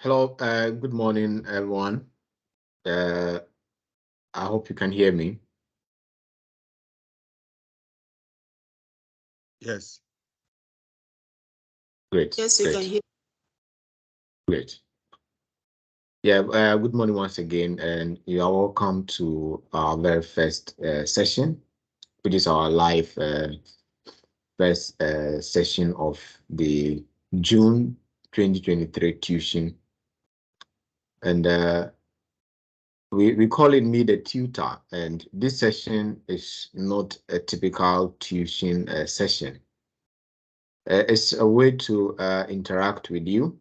Hello, good morning, everyone. I hope you can hear me. Yes. Great. Yes, you can hear. Great. Yeah, good morning once again, and you are welcome to our very first session, which is our live first session of the June 2023 tuition. And we call it Meet the Tutor, and this session is not a typical tuition session. It's a way to interact with you.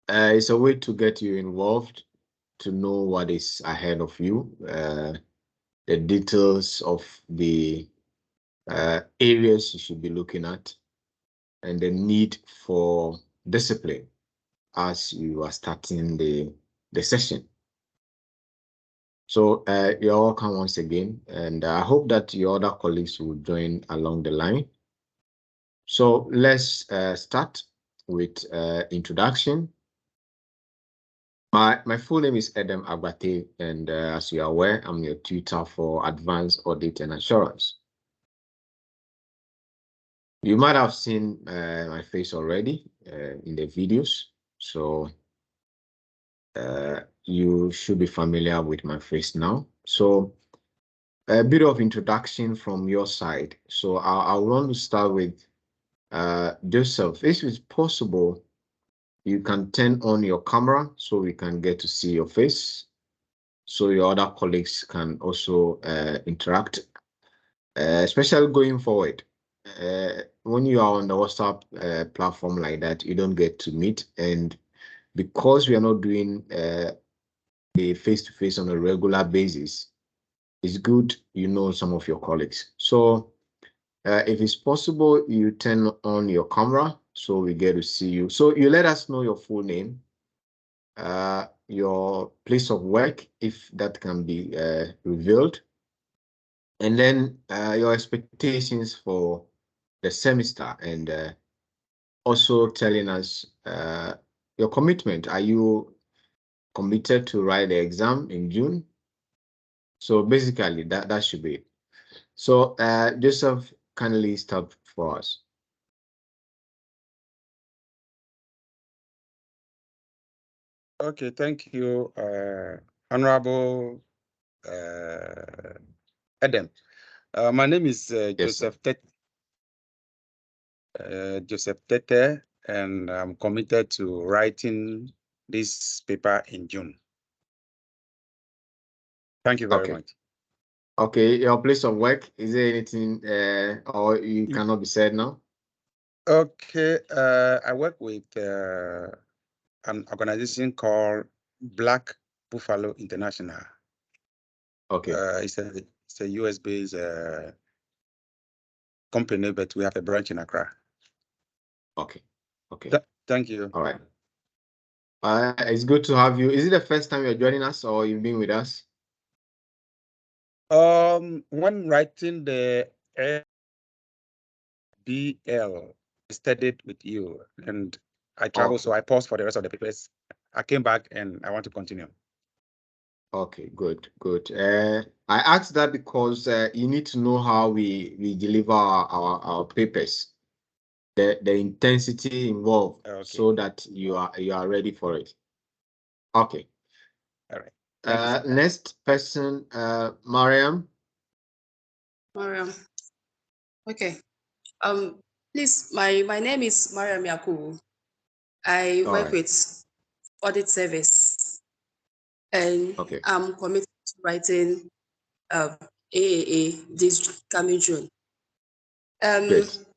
It's a way to get you involved, to know what is ahead of you, the details of the areas you should be looking at, and the need for discipline as you are starting the session. So you're welcome once again, and I hope that your other colleagues will join along the line. So let's start with introduction. My full name is Edem Agbate, and as you are aware, I'm your tutor for advanced audit and assurance. You might have seen my face already in the videos, so you should be familiar with my face now. So a bit of introduction from your side. So I want to start with Joseph. If it's possible, you can turn on your camera so we can get to see your face, so your other colleagues can also interact, especially going forward. When you are on the WhatsApp platform like that, you don't get to meet, and because we are not doing the face-to-face on a regular basis, it's good you know some of your colleagues. So if it's possible, you turn on your camera so we get to see you. So you let us know your full name, your place of work, if that can be revealed, and then your expectations for the semester, and also telling us your commitment. Are you committed to write the exam in June? So basically that should be it. So Joseph, kindly start for us. Okay, thank you, Honorable Edem. My name is Joseph Tete. Joseph Tete, and I'm committed to writing this paper in June. Thank you very much. Okay, your place of work, is there anything or you cannot be said now? Okay, I work with an organization called Black Buffalo International. Okay. It's a US-based company, but we have a branch in Accra. Okay. Okay. Thank you. All right. It's good to have you. Is it the first time you're joining us, or you've been with us? When writing the BL, I studied with you, and I traveled, so I paused for the rest of the papers. I came back, and I want to continue. Okay, good. I asked that because you need to know how we deliver our papers, the intensity involved, so that you are ready for it. Okay. All right. Next person, Mariam. Mariam. Okay. Please, my name is Mariam Yakubu. I work with audit service, and I'm committed to writing AAA this coming June.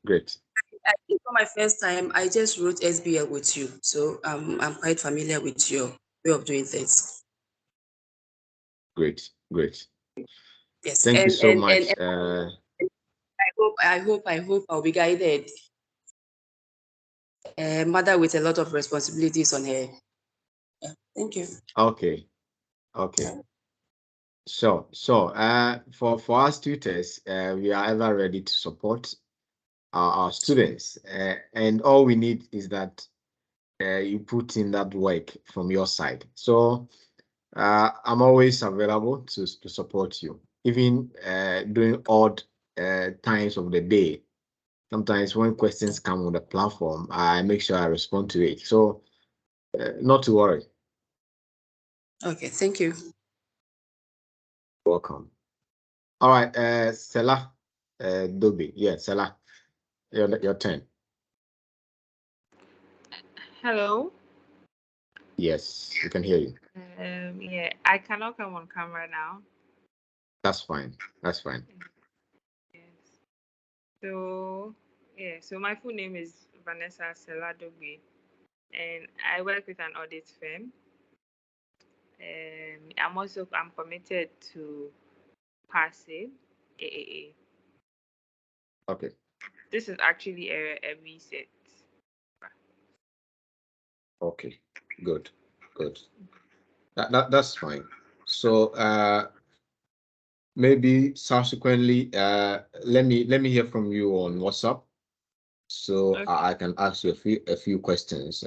Great. I think for my first time, I just wrote SBL with you, so I'm quite familiar with your way of doing things. Great. Yes. Thank you so much. I hope I'll be guided. A mother with a lot of responsibilities on her. Yeah, thank you. Okay. So for us tutors, we are ever ready to support our students, and all we need is that you put in that work from your side. So I'm always available to support you, even during odd times of the day. Sometimes when questions come on the platform, I make sure I respond to it. So not to worry. Okay, thank you. Welcome. All right, Stella Dobi. Yeah, Stella, your turn. Hello. Yes, we can hear you. Yeah, I cannot come on camera now. That's fine. That's fine. Yes. So, yeah, so my full name is Vanessa Seladogbe, and I work with an audit firm. I'm committed to passing AAA. Okay. This is actually a reset. Okay. Good. Good. That's fine. So maybe subsequently let me hear from you on WhatsApp, so Okay. I can ask you a few questions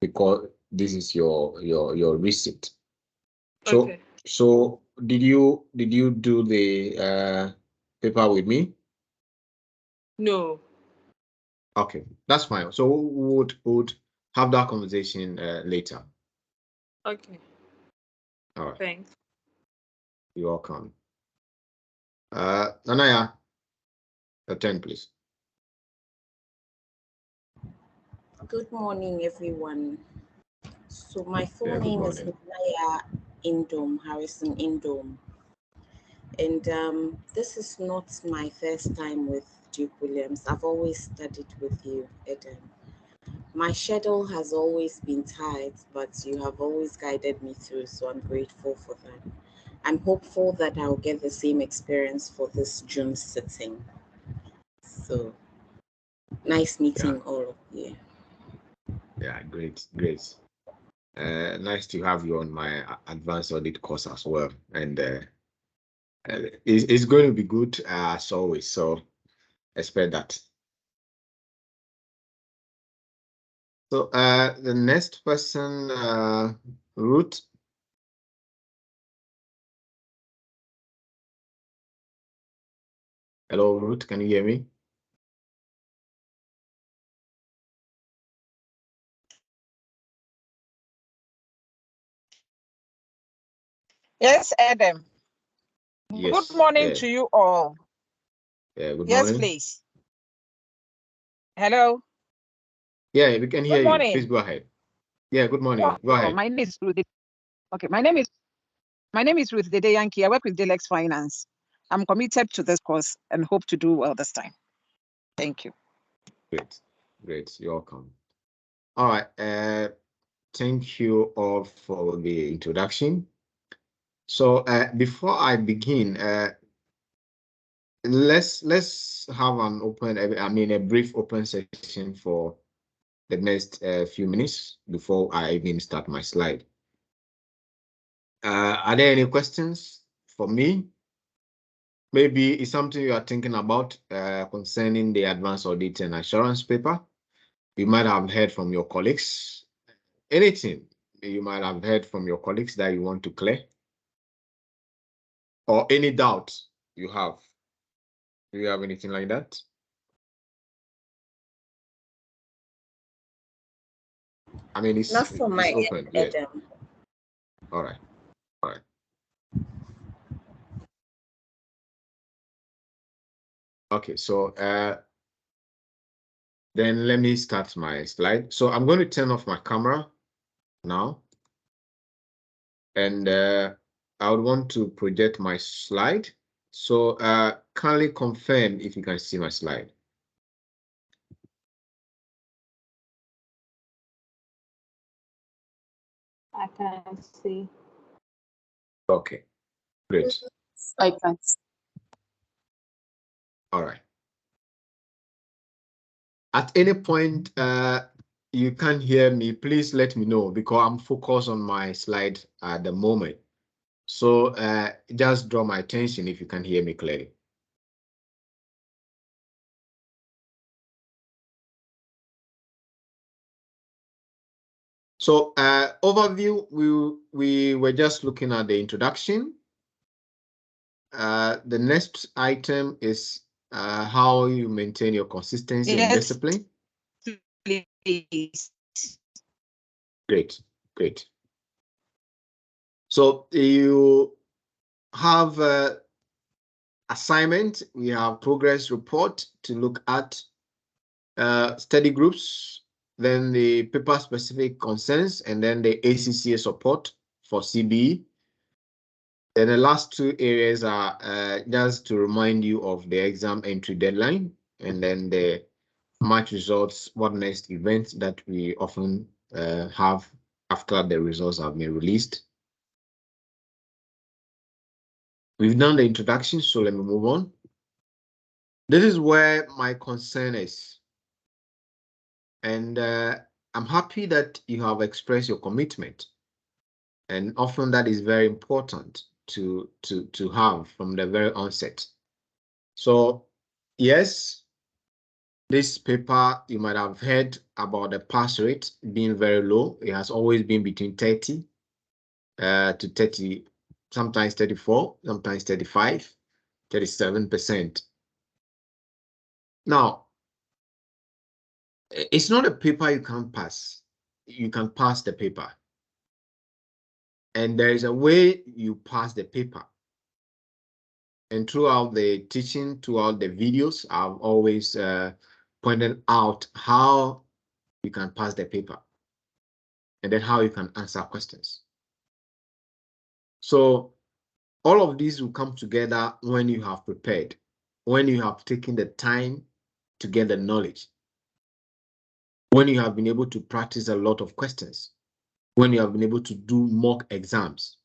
because this is your receipt. So Okay. so did you do the paper with me? No. Okay, that's fine. So we would have that conversation later. Okay. All right. Thanks. You're welcome. Nanaya, your turn, please. Good morning, everyone. So my full Yeah, good name is morning. Nanaya Indom, Harrison Indom. And this is not my first time with Duke Williams. I've always studied with you, Eden. My schedule has always been tight, but you have always guided me through, so I'm grateful for that. I'm hopeful that I'll get the same experience for this June sitting. So nice meeting all of you. Yeah, great. Nice to have you on my advanced audit course as well. And it's going to be good as always. So expect that. So the next person, Ruth. Hello, Ruth. Can you hear me? Yes, Adam. Yes. Good morning to you all. Yeah, good Yes, morning. please. Hello. Yeah, we can hear Good you. morning. Please go ahead. Yeah, good morning. Go ahead. My name is Ruth. Okay, my name is Ruth Dede Yankee. I work with Delex Finance. I'm committed to this course and hope to do well this time. Thank you. Great. You're welcome. All right. Thank you all for the introduction. So before I begin, let's have an open, a brief open session for the next few minutes before I even start my slide. Are there any questions for me? Maybe it's something you are thinking about concerning the advanced audit and assurance paper. You might have heard from your colleagues. Anything you might have heard from your colleagues that you want to clear, or any doubt you have. Do you have anything like that? I mean, it's Not for my open. Yeah. Adam. All right. Okay, so then let me start my slide. So I'm going to turn off my camera now, and I would want to project my slide. So kindly confirm if you can see my slide. I can see. Okay, great. I can. All right. At any point you can't hear me, please let me know because I'm focused on my slide at the moment. So just draw my attention if you can hear me clearly. So overview, we were just looking at the introduction. The next item is how you maintain your consistency and discipline. Please. Great, great. So you have assignment, we have progress report to look at study groups, then the paper specific concerns, and then the ACCA support for CBE. Then the last two areas are just to remind you of the exam entry deadline, and then the March results, what next events that we often have after the results have been released. We've done the introduction, so let me move on. This is where my concern is. And I'm happy that you have expressed your commitment. And often that is very important to have from the very onset. So yes, this paper, you might have heard about the pass rate being very low. It has always been between 30 to 30, sometimes 34, sometimes 35, 37%. Now, it's not a paper you can pass. You can pass the paper. And there is a way you pass the paper. And throughout the teaching, throughout the videos, I've always pointed out how you can pass the paper and then how you can answer questions. So all of these will come together when you have prepared, when you have taken the time to get the knowledge, when you have been able to practice a lot of questions, when you have been able to do mock exams.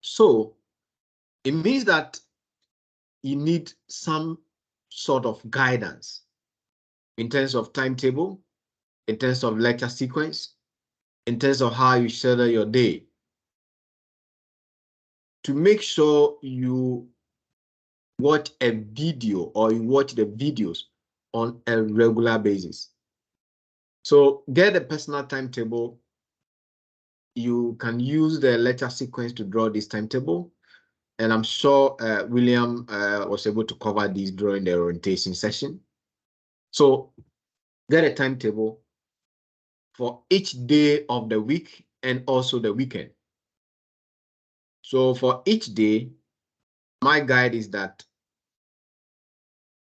So it means that you need some sort of guidance in terms of timetable, in terms of lecture sequence, in terms of how you schedule your day, to make sure you watch a video or you watch the videos on a regular basis. So get a personal timetable. You can use the lecture sequence to draw this timetable. And I'm sure William was able to cover this during the orientation session. So get a timetable for each day of the week and also the weekend. So for each day, my guide is that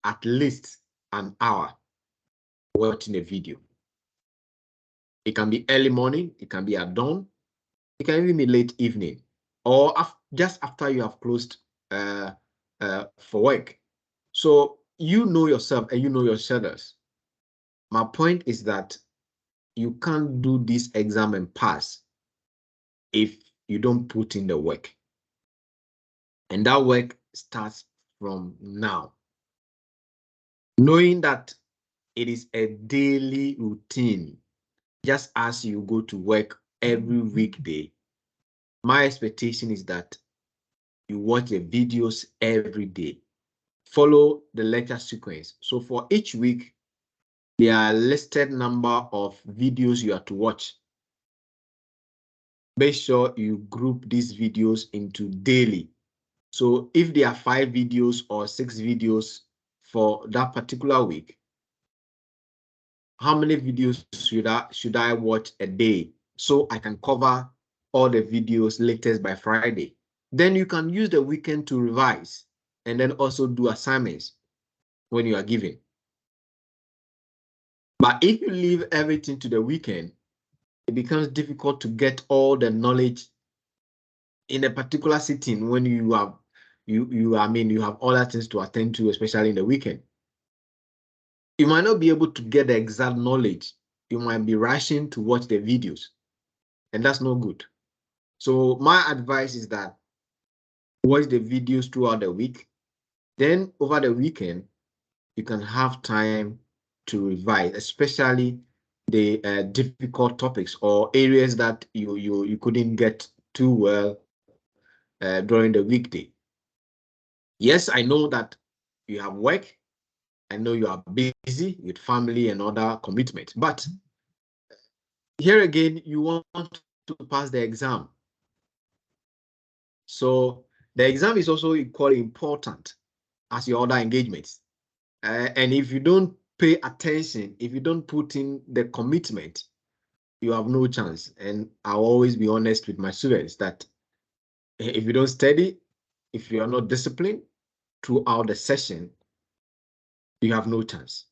at least an hour watching a video. It can be early morning, it can be at dawn, it can even be late evening, or just after you have closed for work. So you know yourself and you know your schedules. My point is that you can't do this exam and pass if you don't put in the work. And that work starts from now. Knowing that it is a daily routine, just as you go to work every weekday, my expectation is that you watch the videos every day. Follow the lecture sequence. So for each week, there are listed number of videos you have to watch. Make sure you group these videos into daily. So if there are 5 videos or 6 videos for that particular week, how many videos should I watch a day so I can cover all the videos latest by Friday? Then you can use the weekend to revise and then also do assignments when you are given. But if you leave everything to the weekend, it becomes difficult to get all the knowledge in a particular sitting when you have you have other things to attend to, especially in the weekend. You might not be able to get the exact knowledge. You might be rushing to watch the videos, and that's not good. So my advice is that watch the videos throughout the week. Then over the weekend, you can have time to revise, especially the difficult topics or areas that you couldn't get too well during the weekday. Yes, I know that you have work. I know you are busy with family and other commitments, but here again, you want to pass the exam. So the exam is also equally important as your other engagements. And if you don't pay attention, if you don't put in the commitment, you have no chance. And I'll always be honest with my students that if you don't study, if you are not disciplined throughout the session, you have no chance.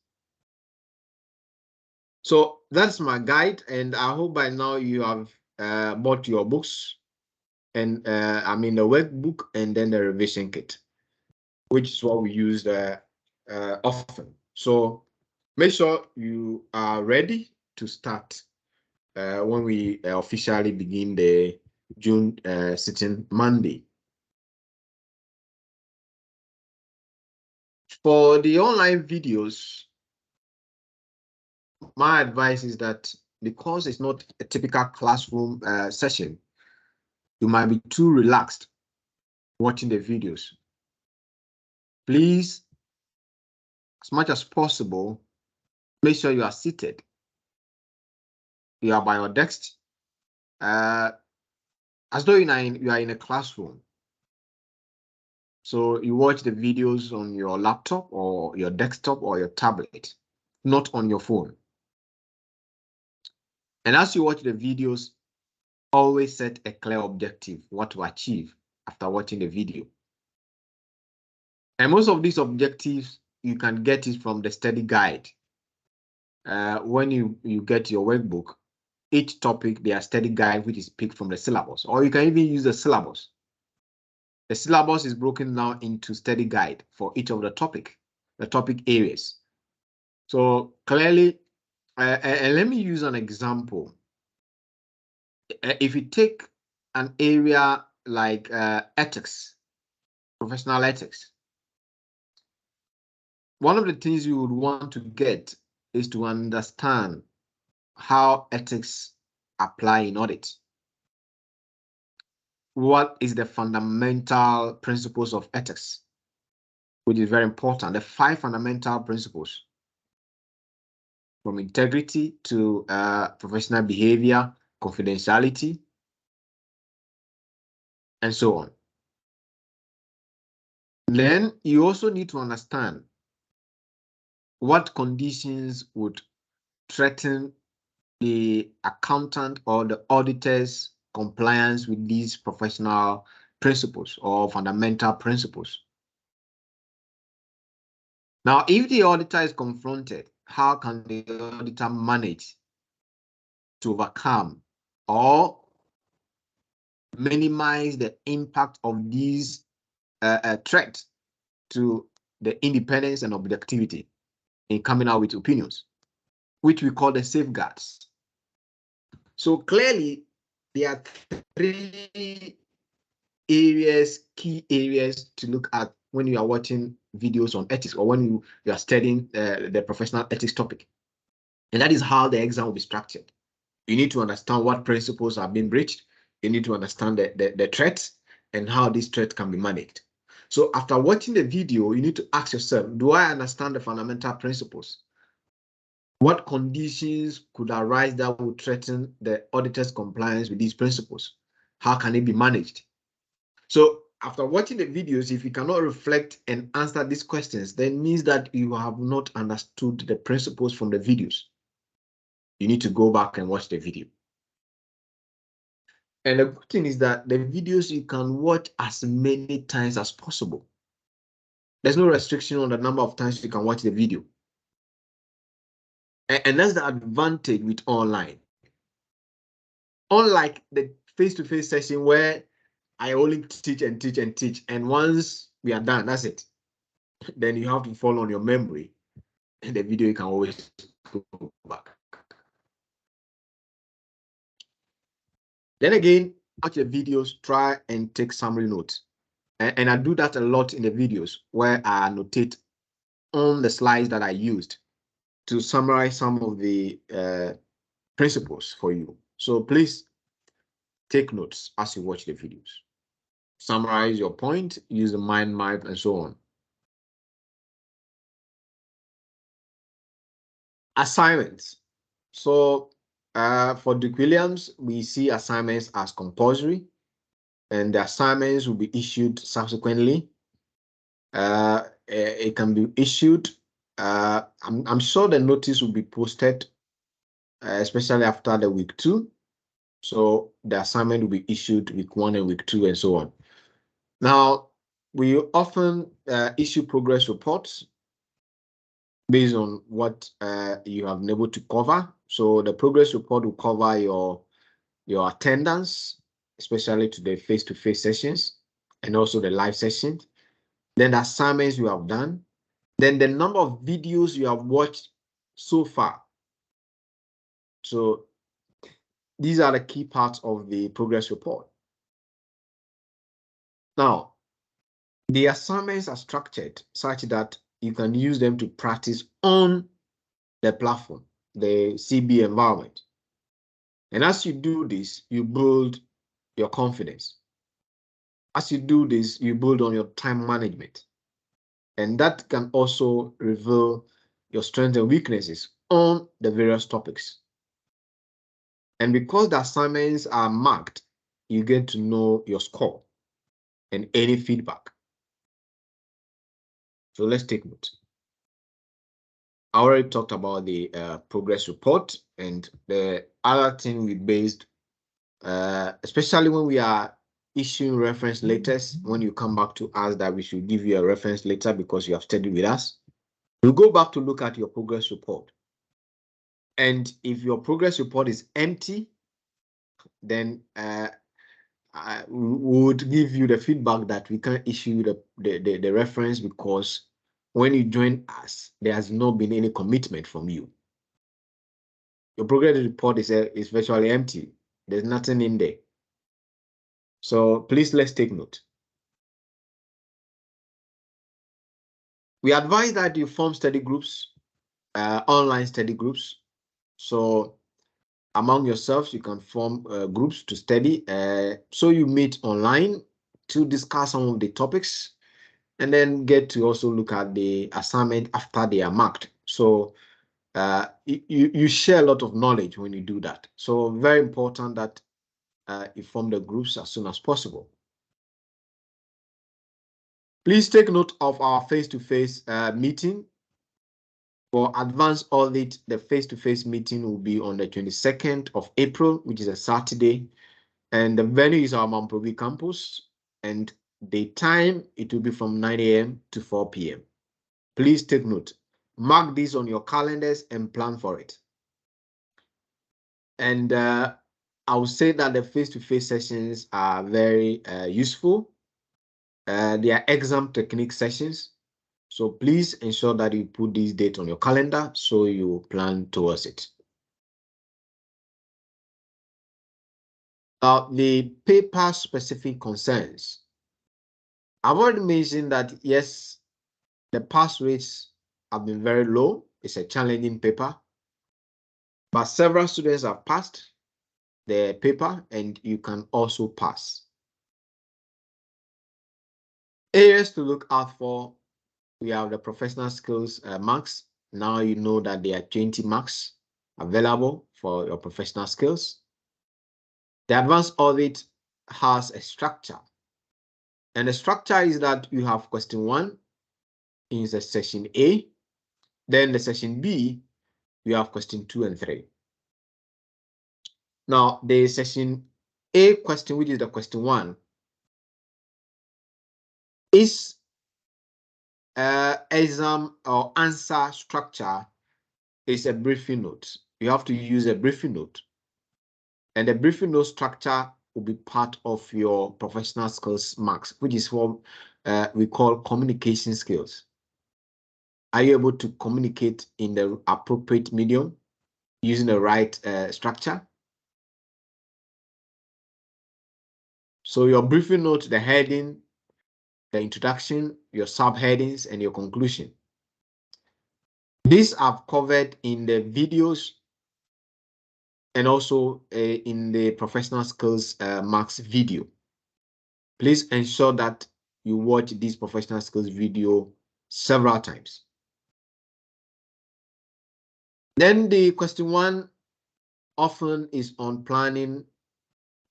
So that's my guide, and I hope by now you have bought your books, and I mean the workbook and then the revision kit, which is what we use often. So make sure you are ready to start when we officially begin the June sitting Monday. For the online videos, my advice is that because it's not a typical classroom session, you might be too relaxed watching the videos. Please, as much as possible, make sure you are seated. You are by your desk, as though you are in a classroom. So you watch the videos on your laptop or your desktop or your tablet, not on your phone. And as you watch the videos, always set a clear objective, what to achieve after watching the video. And most of these objectives, you can get it from the study guide. When you get your workbook, each topic, their study guide, which is picked from the syllabus, or you can even use the syllabus. The syllabus is broken down into study guide for each of the topic areas. So clearly, and let me use an example. If you take an area like ethics, professional ethics, one of the things you would want to get is to understand how ethics apply in audit. What is the fundamental principles of ethics, which is very important. The 5 fundamental principles, from integrity to professional behavior, confidentiality, and so on. Then you also need to understand what conditions would threaten the accountant or the auditor's compliance with these professional principles or fundamental principles. Now, if the auditor is confronted, how can the auditor manage to overcome or minimize the impact of these threats to the independence and objectivity in coming out with opinions, which we call the safeguards? So clearly, there are 3 areas, key areas to look at when you are watching videos on ethics or when you are studying the professional ethics topic. And that is how the exam will be structured. You need to understand what principles are being breached. You need to understand the threats and how these threats can be managed. So after watching the video, you need to ask yourself, do I understand the fundamental principles? What conditions could arise that would threaten the auditor's compliance with these principles? How can it be managed? So after watching the videos, if you cannot reflect and answer these questions, then means that you have not understood the principles from the videos. You need to go back and watch the video. And the good thing is that the videos you can watch as many times as possible. There's no restriction on the number of times you can watch the video. And that's the advantage with online. Unlike the face-to-face session where I only teach and teach and teach, and once we are done, that's it. Then you have to fall on your memory, and the video you can always go back. Then again, watch the videos, try and take summary notes. And I do that a lot in the videos where I annotate on the slides that I used to summarize some of the principles for you. So please take notes as you watch the videos. Summarize your point, use the mind map, and so on. Assignments. So For Duke Williams, we see assignments as compulsory, and the assignments will be issued subsequently. It can be issued. I'm sure the notice will be posted, especially after the week 2. So the assignment will be issued week 1 and week 2 and so on. Now, we often issue progress reports based on what you have been able to cover. So the progress report will cover your attendance, especially to the face-to-face sessions and also the live sessions. Then the assignments you have done. Then the number of videos you have watched so far. So these are the key parts of the progress report. Now, the assignments are structured such that you can use them to practice on the platform, the CB environment. And as you do this, you build your confidence. As you do this, you build on your time management. And that can also reveal your strengths and weaknesses on the various topics. And because the assignments are marked, you get to know your score and any feedback. So let's take note. I already talked about the progress report, and the other thing we based, especially when we are issuing reference letters, when you come back to us that we should give you a reference letter because you have studied with us, you go back to look at your progress report. And if your progress report is empty, then we would give you the feedback that we can't issue the reference because when you join us, there has not been any commitment from you. Your progress report is virtually empty. There's nothing in there. So please, let's take note. We advise that you form study groups, online study groups. So among yourselves, you can form groups to study. So you meet online to discuss some of the topics and then get to also look at the assignment after they are marked. So you share a lot of knowledge when you do that. So very important that you form the groups as soon as possible. Please take note of our face-to-face meeting. For advanced audit, the face-to-face meeting will be on the 22nd of April, which is a Saturday. And the venue is our Mamprobi campus. And the time, it will be from 9 a.m. to 4 p.m. Please take note. Mark this on your calendars and plan for it. And I would say that the face-to-face sessions are very useful. They are exam technique sessions. So please ensure that you put this date on your calendar so you plan towards it. The paper-specific concerns. I've already mentioned that, yes, the pass rates have been very low. It's a challenging paper, but several students have passed the paper and you can also pass. Areas to look out for, we have the professional skills marks. Now you know that there are 20 marks available for your professional skills. The advanced audit has a structure. And the structure is that you have question 1 in the section A. Then the section B, you have question 2 and 3. Now, the section A question, which is the question 1, is exam or answer structure is a briefing note. You have to use a briefing note. And the briefing note structure will be part of your professional skills marks, which is what we call communication skills. Are you able to communicate in the appropriate medium using the right structure? So your briefing note, the heading, the introduction, your subheadings, and your conclusion. These I've covered in the videos and also in the professional skills marks video. Please ensure that you watch this professional skills video several times. Then the question 1 often is on planning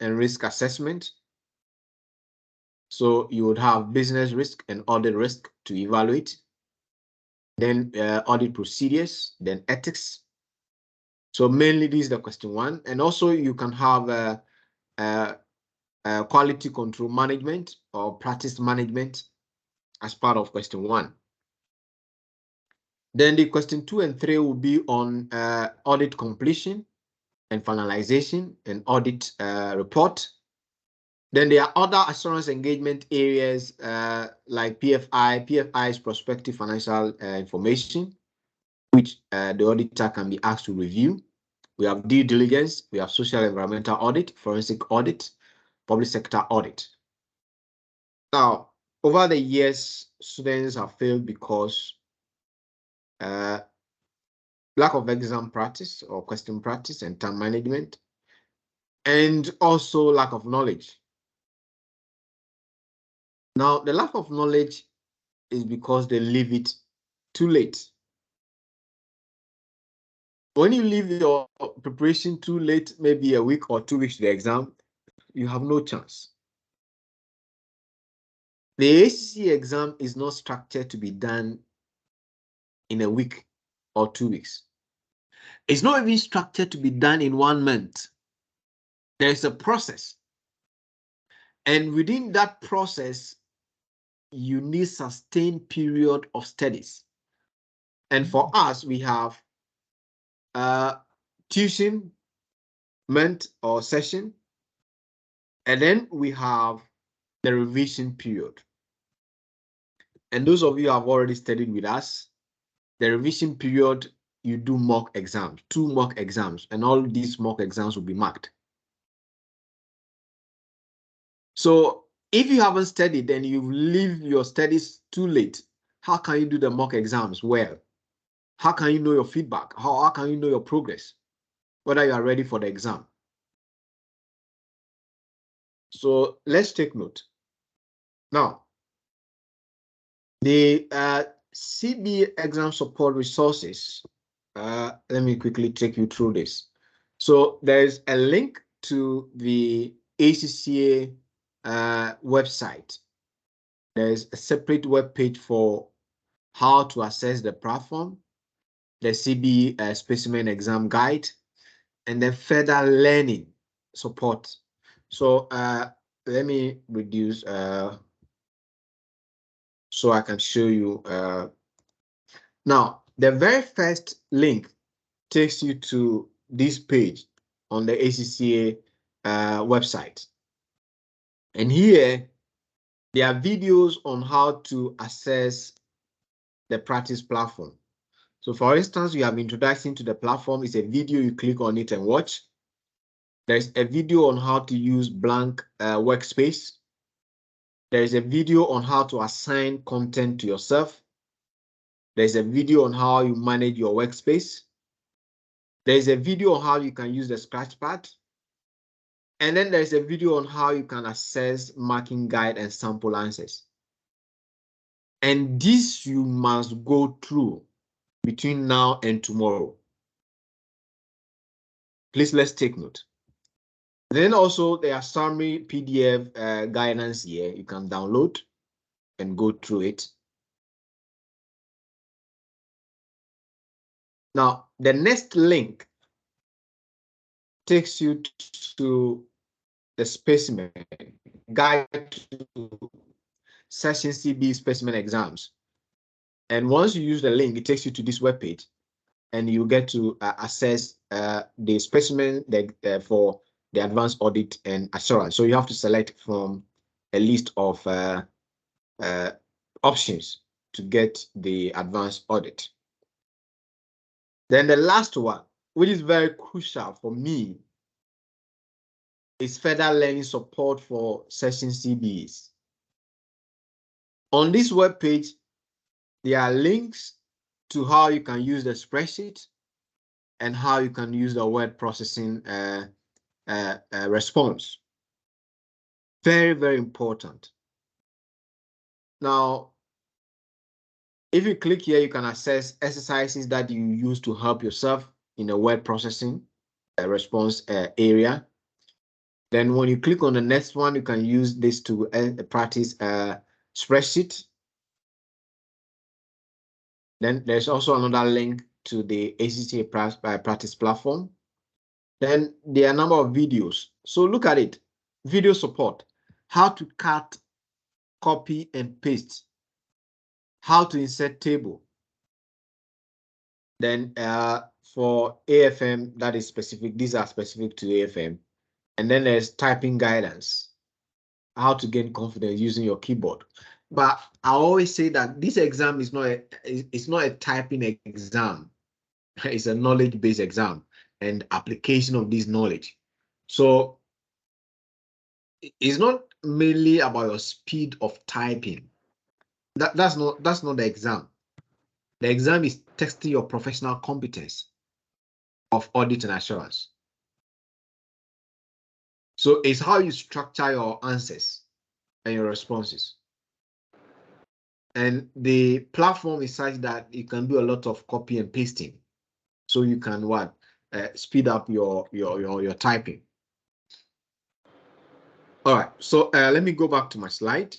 and risk assessment. So you would have business risk and audit risk to evaluate. Then audit procedures, then ethics. So mainly this is the question 1. And also you can have quality control management or practice management as part of question 1. Then the question 2 and 3 will be on audit completion and finalization and audit report. Then there are other assurance engagement areas like PFI. PFI is prospective financial information, which the auditor can be asked to review. We have due diligence, we have social environmental audit, forensic audit, public sector audit. Now, over the years, students have failed because lack of exam practice or question practice and time management, and also lack of knowledge. Now, the lack of knowledge is because they leave it too late. When you leave your preparation too late, maybe a week or 2 weeks to the exam, you have no chance. The ACCA exam is not structured to be done in a week or 2 weeks. It's not even structured to be done in 1 month. There's a process. And within that process, you need sustained period of studies. And for us, we have tuition month or session, and then we have the revision period. And those of you who have already studied with us, the revision period, you do mock exams, 2 mock exams, and all these mock exams will be marked. So if you haven't studied and you leave your studies too late, how can you do the mock exams well? How can you know your feedback? How can you know your progress, whether you are ready for the exam? So let's take note. Now, the CB exam support resources, let me quickly take you through this. So there's a link to the ACCA website. There's a separate web page for how to access the platform, the CB specimen exam guide, and then further learning support. So let me reduce so I can show you. Now, the very first link takes you to this page on the ACCA website. And here, there are videos on how to access the practice platform. So for instance, you have introduction to the platform. It's a video, you click on it and watch. There's a video on how to use blank workspace. There's a video on how to assign content to yourself. There's a video on how you manage your workspace. There's a video on how you can use the scratchpad. And then there's a video on how you can access marking guide and sample answers. And this you must go through between now and tomorrow. Please, let's take note. Then also there are summary PDF guidance here. You can download and go through it. Now, the next link takes you to the specimen guide to session CB specimen exams. And once you use the link, it takes you to this webpage, and you get to access the specimen for the advanced audit and assurance. So you have to select from a list of options to get the advanced audit. Then the last one, which is very crucial for me, is further learning support for session CBs. On this web page, there are links to how you can use the spreadsheet and how you can use the word processing response. Very, very important. Now, if you click here, you can access exercises that you use to help yourself in the word processing. response area. Then when you click on the next one, you can use this to practice spreadsheet. Then there's also another link to the ACCA practice platform. Then there are a number of videos. So look at it. Video support, how to cut, copy, and paste, how to insert table. Then for AFM, that is specific. These are specific to AFM. And then there's typing guidance, how to gain confidence using your keyboard. But I always say that this exam is not a typing exam. It's a knowledge-based exam and application of this knowledge. So it's not mainly about your speed of typing. That's not the exam. The exam is testing your professional competence of audit and assurance. So it's how you structure your answers and your responses. And the platform is such that you can do a lot of copy and pasting. So you can speed up your typing. All right, so let me go back to my slide.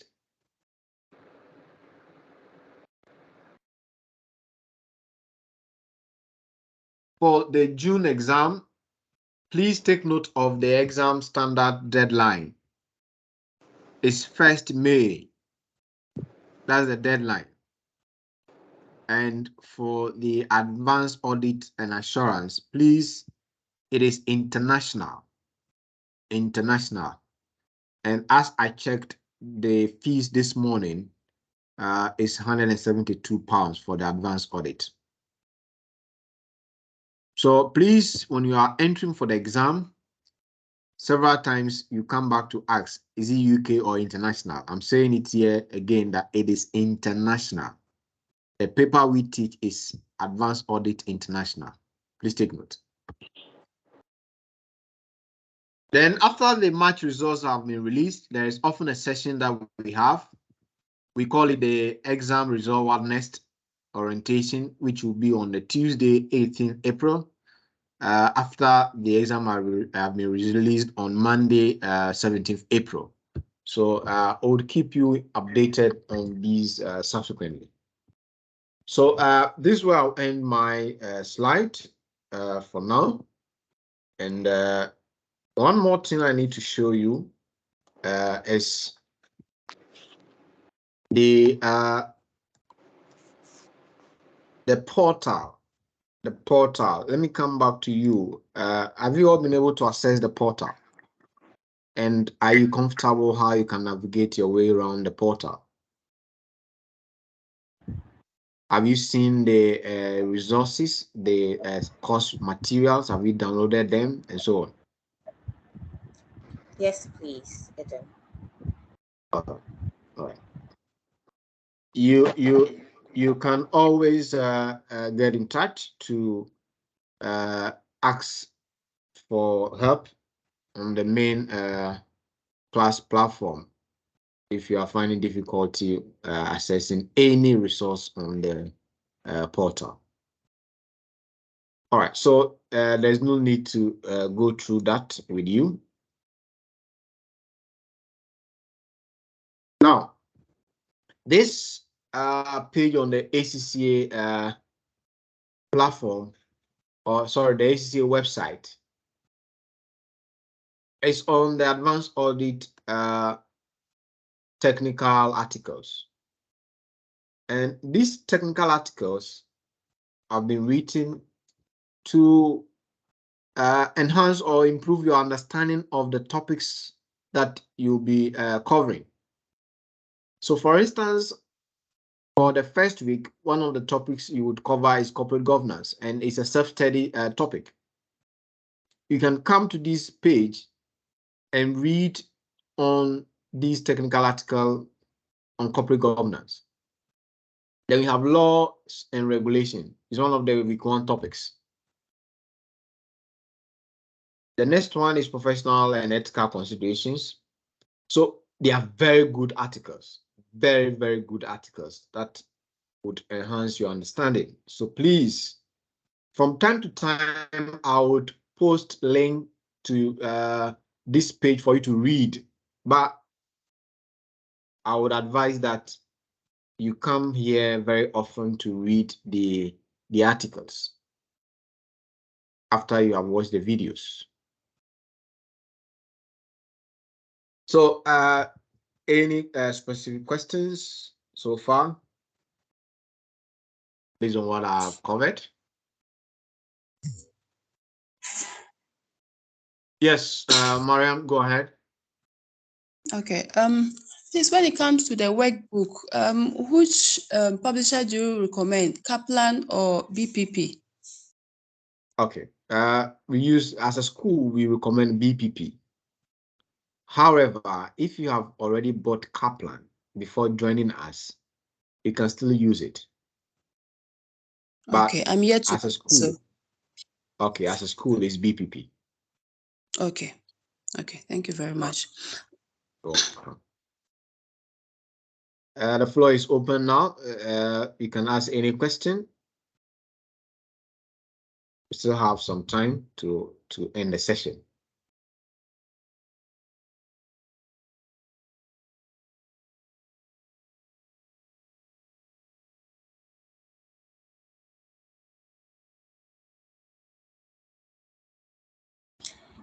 For the June exam, please take note of the exam standard deadline. It's 1st May. That's the deadline. And for the advanced audit and assurance, please, it is international. International. And as I checked the fees this morning, is £172 for the advanced audit. So please, when you are entering for the exam, several times you come back to ask, is it UK or international? I'm saying it here again that it is international. The paper we teach is Advanced Audit International. Please take note. Then after the March results have been released, there is often a session that we have. We call it the Exam Result Awareness Orientation, which will be on the Tuesday, 18th April. After the exam have been released on Monday, 17th April. So I would keep you updated on these subsequently. So this will I'll end my slide for now. And one more thing I need to show you is the portal. The portal. Let me come back to you. Have you all been able to access the portal? And are you comfortable how you can navigate your way around the portal? Have you seen the resources, the course materials? Have you downloaded them and so on? Yes, please, Adam. All right. You can always get in touch to ask for help on the main class platform if you are finding difficulty accessing any resource on the portal. All right, so there's no need to go through that with you. Now, this page on the ACCA platform, or sorry, the ACCA website, is on the advanced audit technical articles. And these technical articles have been written to enhance or improve your understanding of the topics that you'll be covering. So for instance, for the first week, one of the topics you would cover is corporate governance, and it's a self-study topic. You can come to this page and read on this technical article on corporate governance. Then we have laws and regulation. It's one of the week 1 topics. The next one is professional and ethical considerations. So they are very good articles, very, very good articles that would enhance your understanding. So please, from time to time, I would post link to this page for you to read, but I would advise that you come here very often to read the articles after you have watched the videos. So any specific questions so far based on what I've covered? Yes, Mariam, go ahead. Okay. Please, when it comes to the workbook, which publisher do you recommend, Kaplan or BPP? Okay. We use, as a school, we recommend BPP. However, if you have already bought Kaplan before joining us, you can still use it. But okay, I'm yet to. As a school, okay, as a school is BPP. Okay. Okay. Thank you very much. The floor is open now. You can ask any question. We still have some time to end the session.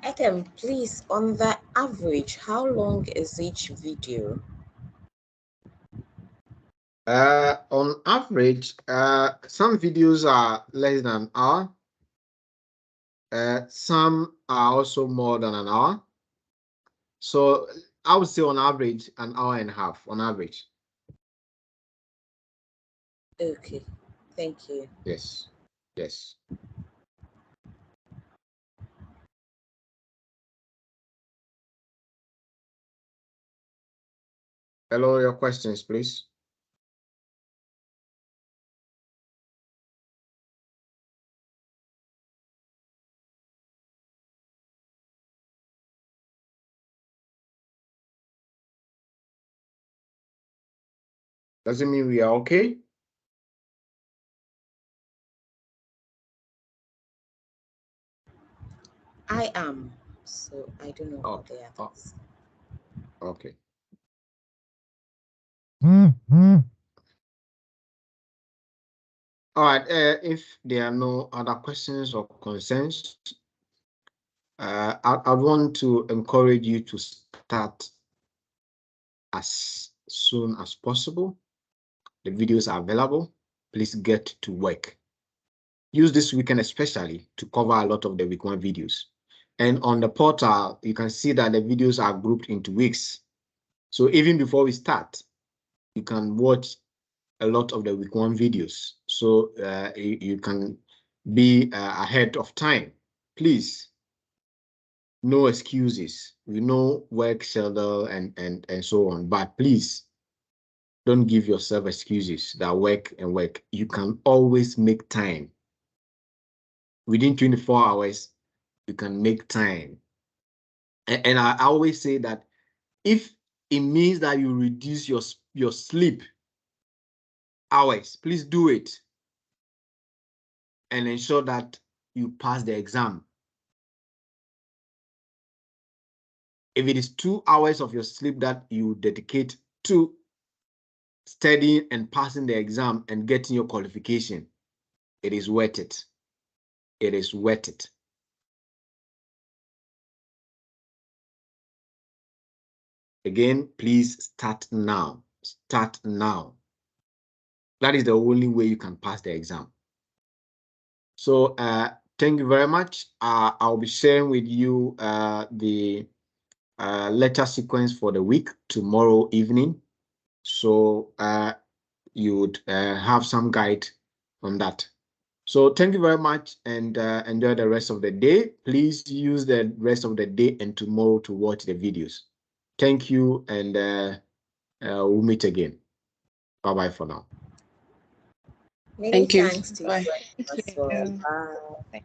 Adam, please, on the average, how long is each video? On average, some videos are less than an hour. Some are also more than an hour. So I would say on average, an hour and a half on average. Okay, thank you. Yes, yes. Hello, your questions, please. Doesn't mean we are okay. I am, so I don't know about the others. Okay. All right. If there are no other questions or concerns, I want to encourage you to start as soon as possible. The videos are available. Please get to work. Use this weekend especially to cover a lot of the week one videos. And on the portal, you can see that the videos are grouped into weeks. So even before we start, you can watch a lot of the week one videos. So you can be ahead of time. Please, no excuses. We know work schedule and so on, but please don't give yourself excuses that work and work. You can always make time. Within 24 hours, you can make time. And I always say that if it means that you reduce your sleep hours, please do it and ensure that you pass the exam. If it is 2 hours of your sleep that you dedicate to studying and passing the exam and getting your qualification, it is worth it. It is worth it. Again, please start now. Start now. That is the only way you can pass the exam. So thank you very much. I'll be sharing with you the lecture sequence for the week tomorrow evening. So you would have some guide on that. So thank you very much and enjoy the rest of the day. Please use the rest of the day and tomorrow to watch the videos. Thank you, and we'll meet again. Bye-bye for now. Many Thank you. thanks to Bye. you as well. Bye.